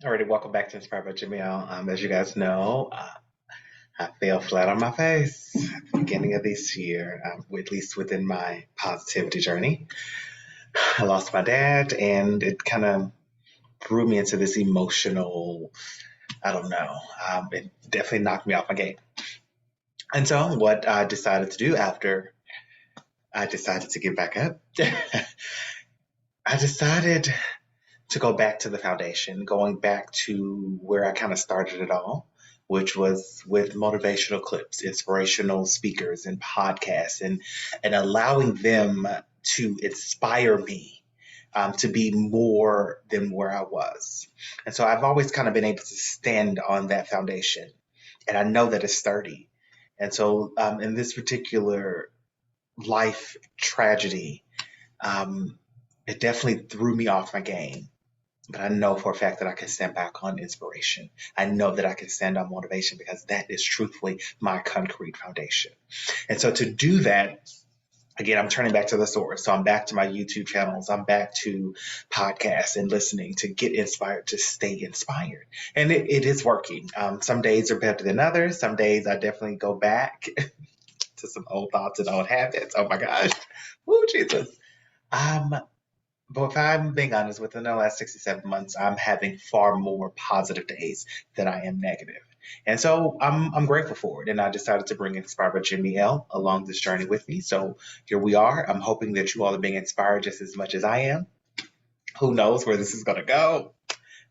Alrighty, welcome back to Inspired by Jamil. As you guys know, I fell flat on my face at the beginning of this year, at least within my positivity journey. I lost my dad, and it kind of threw me into this emotional, I don't know, it definitely knocked me off my game. And so, what I decided to do after I decided to get back up, I decided to go back to the foundation, going back to where I kind of started it all, which was with motivational clips, inspirational speakers, and podcasts, and allowing them to inspire me to be more than where I was. And so I've always kind of been able to stand on that foundation, and I know that it's sturdy. And so in this particular life tragedy, um, it definitely threw me off my game. But I know for a fact that I can stand back on inspiration. I know that I can stand on motivation because that is truthfully my concrete foundation. And so to do that, again, I'm turning back to the source. So I'm back to my YouTube channels. I'm back to podcasts and listening to get inspired, to stay inspired. And it is working. Some days are better than others. Some days I definitely go back to some old thoughts and old habits. Oh my gosh. Woo, Jesus. Um, but if I'm being honest, within the last 67 months, I'm having far more positive days than I am negative. And so I'm grateful for it. And I decided to bring Inspired by Jimmy L along this journey with me. So here we are. I'm hoping that you all are being inspired just as much as I am. Who knows where this is going to go?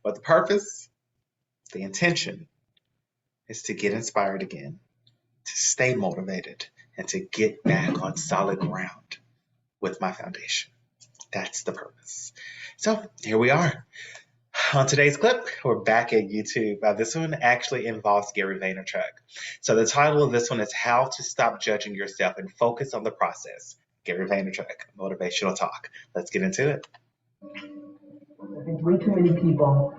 But the purpose, the intention is to get inspired again, to stay motivated, and to get back on solid ground with my foundation. That's the purpose. So here we are. On today's clip, we're back at YouTube. This one actually involves Gary Vaynerchuk. So the title of this one is How to Stop Judging Yourself and Focus on the Process. Gary Vaynerchuk, motivational talk. Let's get into it. I think way too many people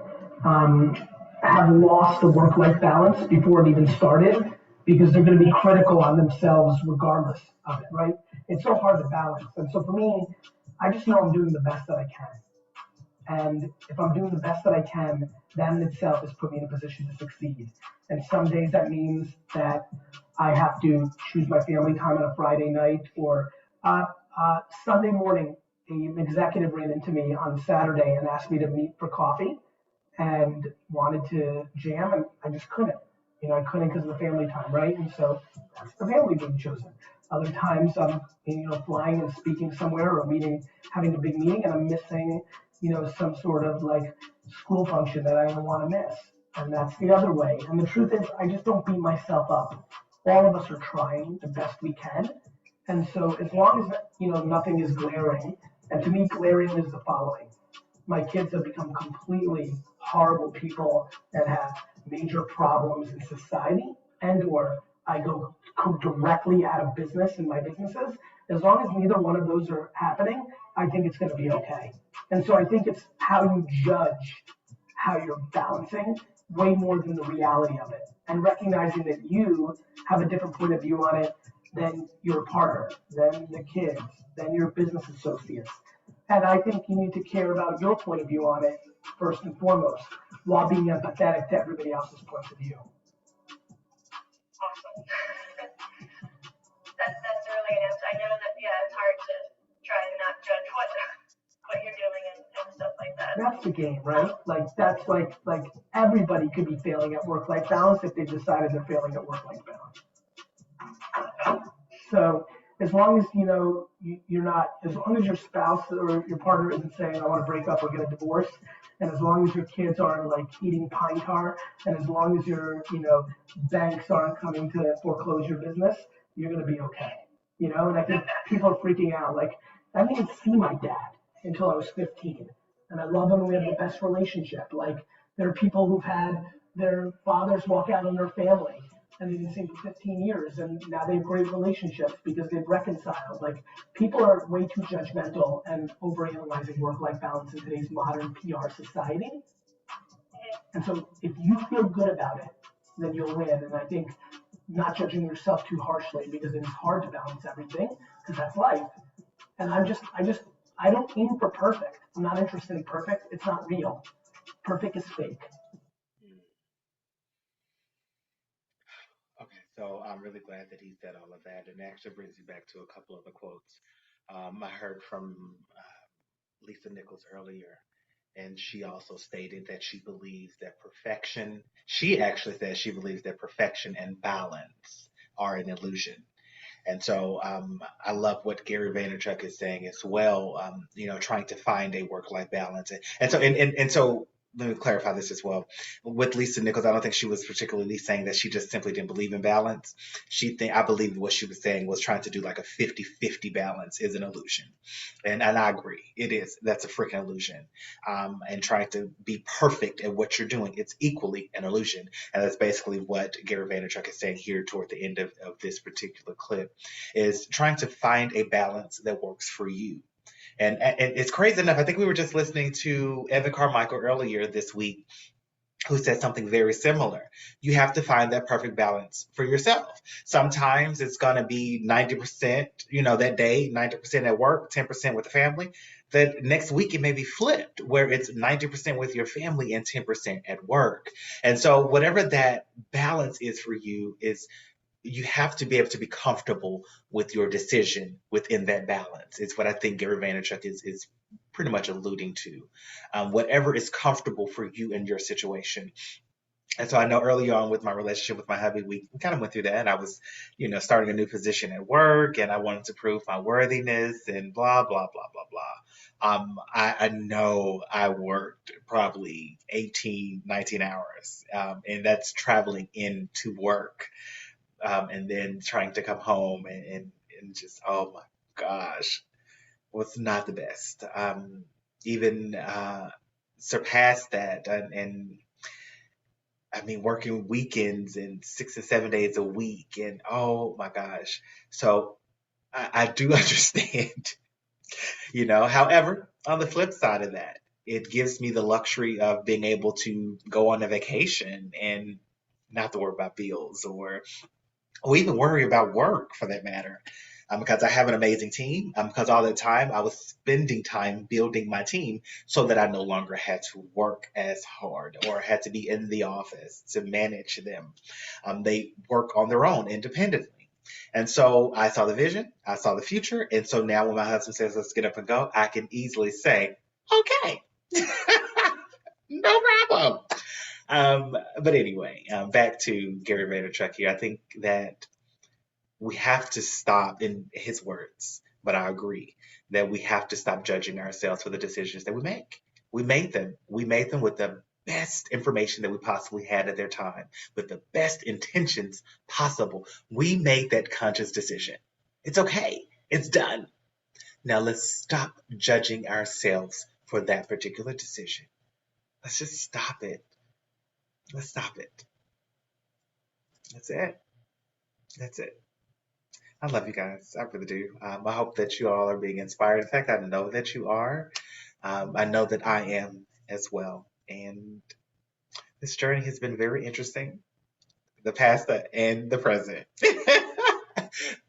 have lost the work-life balance before it even started because they're going to be critical on themselves regardless of it, right? It's so hard to balance. And so for me, I just know I'm doing the best that I can. And if I'm doing the best that I can, that in itself has put me in a position to succeed. And some days that means that I have to choose my family time on a Friday night or Sunday morning. An executive ran into me on Saturday and asked me to meet for coffee and wanted to jam, and I just couldn't. I couldn't because of the family time, right? And so that's the family being chosen. Other times I'm, flying and speaking somewhere or having a big meeting, and I'm missing, some sort of like school function that I don't want to miss. And that's the other way. And the truth is, I just don't beat myself up. All of us are trying the best we can. And so as long as, nothing is glaring, and to me, glaring is the following. My kids have become completely horrible people that have major problems in society, and or I go directly out of business in my businesses. As long as neither one of those are happening, I think it's going to be okay. And so I think it's how you judge how you're balancing way more than the reality of it, and recognizing that you have a different point of view on it than your partner, than the kids, than your business associates. And I think you need to care about your point of view on it first and foremost, while being empathetic to everybody else's point of view. Awesome. That's a really good answer. I know that it's hard to try and not judge what you're doing and stuff like that. That's the game, right? That's like everybody could be failing at work-life balance if they decided they're failing at work-life balance. So as long as you're not, as long as your spouse or your partner isn't saying I want to break up or get a divorce, and as long as your kids aren't like eating pine tar, and as long as your banks aren't coming to foreclose your business, you're gonna be okay. And I think people are freaking out. Like, I didn't even see my dad until I was 15, and I love him, and we have the best relationship. Like, there are people who've had their fathers walk out on their family, and they've been seen for 15 years, and now they have great relationships because they've reconciled. Like, people are way too judgmental and overanalyzing work-life balance in today's modern PR society. And so if you feel good about it, then you'll win. And I think not judging yourself too harshly, because it is hard to balance everything, because that's life. And I don't aim for perfect. I'm not interested in perfect. It's not real. Perfect is fake. So I'm really glad that he said all of that, and it actually brings me back to a couple of the quotes I heard from Lisa Nichols earlier, and she also stated that she believes that perfection. She actually says she believes that perfection and balance are an illusion. And so I love what Gary Vaynerchuk is saying as well. Trying to find a work-life balance, and so let me clarify this as well. With Lisa Nichols, I don't think she was particularly saying that she just simply didn't believe in balance. I believe what she was saying was trying to do like a 50-50 balance is an illusion, and I agree, it is. That's a freaking illusion. And trying to be perfect at what you're doing, it's equally an illusion. And that's basically what Gary Vaynerchuk is saying here toward the end of this particular clip, is trying to find a balance that works for you. And it's crazy enough. I think we were just listening to Evan Carmichael earlier this week, who said something very similar. You have to find that perfect balance for yourself. Sometimes it's going to be 90%, that day, 90% at work, 10% with the family. That next week it may be flipped, where it's 90% with your family and 10% at work. And so whatever that balance is for you, is you have to be able to be comfortable with your decision within that balance. It's what I think Gary Vaynerchuk is pretty much alluding to. Whatever is comfortable for you in your situation. And so I know early on with my relationship with my hubby, we kind of went through that. I was, starting a new position at work, and I wanted to prove my worthiness and blah, blah, blah, blah, blah. I know I worked probably 18, 19 hours, and that's traveling into work, and then trying to come home and just, oh my gosh, was not the best. Even surpassed that, and I mean, working weekends and 6 and 7 days a week, and oh my gosh. So I do understand, However, on the flip side of that, it gives me the luxury of being able to go on a vacation and not to worry about bills or even worry about work for that matter. Because I have an amazing team. Because all the time I was spending time building my team so that I no longer had to work as hard or had to be in the office to manage them. They work on their own independently. And so I saw the vision, I saw the future. And so now when my husband says, let's get up and go, I can easily say, okay, no problem. But anyway, back to Gary Vaynerchuk here. I think that we have to stop, in his words, but I agree that we have to stop judging ourselves for the decisions that we make. We made them. We made them with the best information that we possibly had at their time, with the best intentions possible. We made that conscious decision. It's okay. It's done. Now let's stop judging ourselves for that particular decision. Let's just stop it. Let's stop it. That's it. That's it. I love you guys. I really do. I hope that you all are being inspired. In fact, I know that you are. I know that I am as well. And this journey has been very interesting, the past and the present.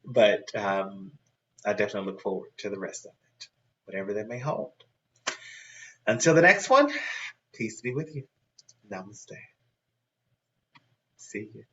But I definitely look forward to the rest of it, whatever that may hold. Until the next one, peace be with you. Namaste. See you.